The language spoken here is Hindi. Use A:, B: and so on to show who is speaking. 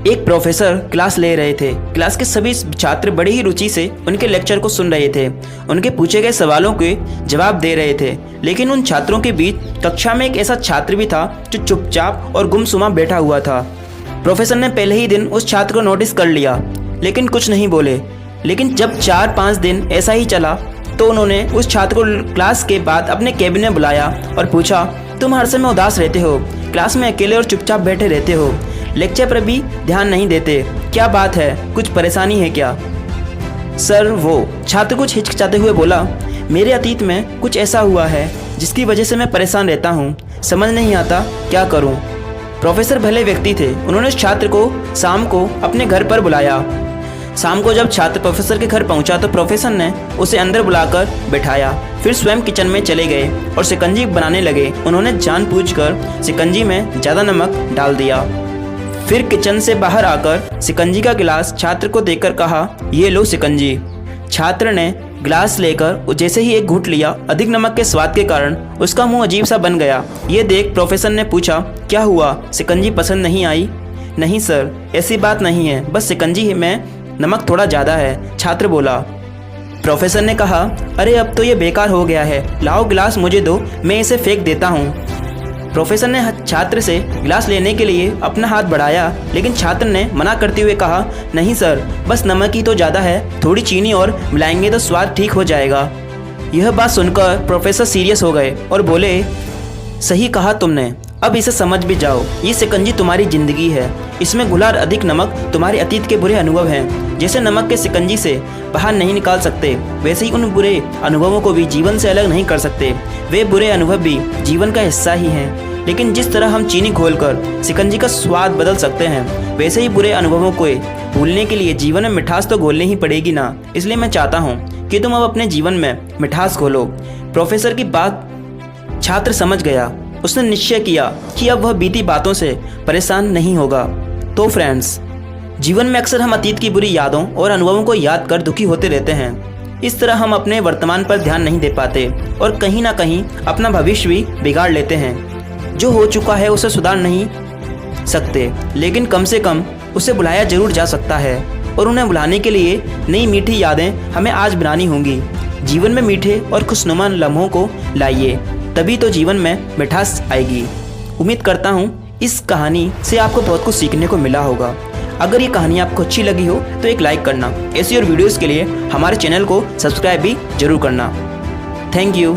A: एक प्रोफेसर क्लास ले रहे थे। क्लास के सभी छात्र बड़ी ही रुचि से उनके लेक्चर को सुन रहे थे, उनके पूछे गए सवालों के जवाब दे रहे थे। लेकिन उन छात्रों के बीच कक्षा में एक ऐसा छात्र भी था जो चुपचाप और गुमसुमा बैठा हुआ था। प्रोफेसर ने पहले ही दिन उस छात्र को नोटिस कर लिया, लेकिन कुछ नहीं बोले। लेकिन जब 4-5 दिन ऐसा ही चला तो उन्होंने उस छात्र को क्लास के बाद अपने कैबिन में बुलाया और पूछा, तुम हर समय उदास रहते हो, क्लास में अकेले और चुपचाप बैठे रहते हो, लेक्चर पर भी ध्यान नहीं देते, क्या बात है, कुछ परेशानी है क्या? सर वो छात्र कुछ हिचकिचाते हुए बोला, मेरे अतीत में कुछ ऐसा हुआ है जिसकी वजह से मैं परेशान रहता हूँ, समझ नहीं आता क्या करूँ। प्रोफेसर भले व्यक्ति थे, उन्होंने उस छात्र को शाम को अपने घर पर बुलाया। शाम को जब छात्र प्रोफेसर के घर पहुंचा तो प्रोफेसर ने उसे अंदर बुलाकर बैठाया, फिर स्वयं किचन में चले गए और शिकंजी बनाने लगे। उन्होंने जानबूझकर शिकंजी में ज़्यादा नमक डाल दिया। फिर किचन से बाहर आकर शिकंजी का गिलास छात्र को देकर कहा, ये लो शिकंजी। छात्र ने गिलास लेकर जैसे ही एक घूंट लिया, अधिक नमक के स्वाद के कारण उसका मुंह अजीब सा बन गया। ये देख प्रोफेसर ने पूछा, क्या हुआ, शिकंजी पसंद नहीं आई? नहीं सर, ऐसी बात नहीं है, बस शिकंजी में नमक थोड़ा ज़्यादा है, छात्र बोला। प्रोफेसर ने कहा, अरे अब तो ये बेकार हो गया है, लाओ गिलास मुझे दो, मैं इसे फेंक देता हूँ। प्रोफेसर ने छात्र से गिलास लेने के लिए अपना हाथ बढ़ाया, लेकिन छात्र ने मना करते हुए कहा, नहीं सर, बस नमक ही तो ज़्यादा है, थोड़ी चीनी और मिलाएंगे तो स्वाद ठीक हो जाएगा। यह बात सुनकर प्रोफेसर सीरियस हो गए और बोले, सही कहा तुमने, अब इसे समझ भी जाओ, ये शिकंजी तुम्हारी जिंदगी है, इसमें घुला अधिक नमक तुम्हारे अतीत के बुरे अनुभव हैं। जैसे नमक के शिकंजी से बाहर नहीं निकाल सकते, वैसे ही उन बुरे अनुभवों को भी जीवन से अलग नहीं कर सकते। वे बुरे अनुभव भी जीवन का हिस्सा ही हैं। लेकिन जिस तरह हम चीनी घोलकर शिकंजी का स्वाद बदल सकते हैं, वैसे ही बुरे अनुभवों को भूलने के लिए जीवन में मिठास तो घोलनी ही पड़ेगी ना। इसलिए मैं चाहता हूँ कि तुम अब अपने जीवन में मिठास घोलो। प्रोफेसर की बात छात्र समझ गया। उसने निश्चय किया कि अब वह बीती बातों से परेशान नहीं होगा। तो फ्रेंड्स, जीवन में अक्सर हम अतीत की बुरी यादों और अनुभवों को याद कर दुखी होते रहते हैं। इस तरह हम अपने वर्तमान पर ध्यान नहीं दे पाते और कहीं ना कहीं अपना भविष्य भी बिगाड़ लेते हैं। जो हो चुका है उसे सुधार नहीं सकते, लेकिन कम से कम उसे बुलाया जरूर जा सकता है और उन्हें बुलाने के लिए नई मीठी यादें हमें आज बनानी होंगी। जीवन में मीठे और खुशनुमा लम्हों को लाइए, तभी तो जीवन में मिठास आएगी। उम्मीद करता हूँ इस कहानी से आपको बहुत कुछ सीखने को मिला होगा। अगर ये कहानी आपको अच्छी लगी हो तो एक लाइक करना। ऐसी और वीडियोस के लिए हमारे चैनल को सब्सक्राइब भी जरूर करना। Thank you.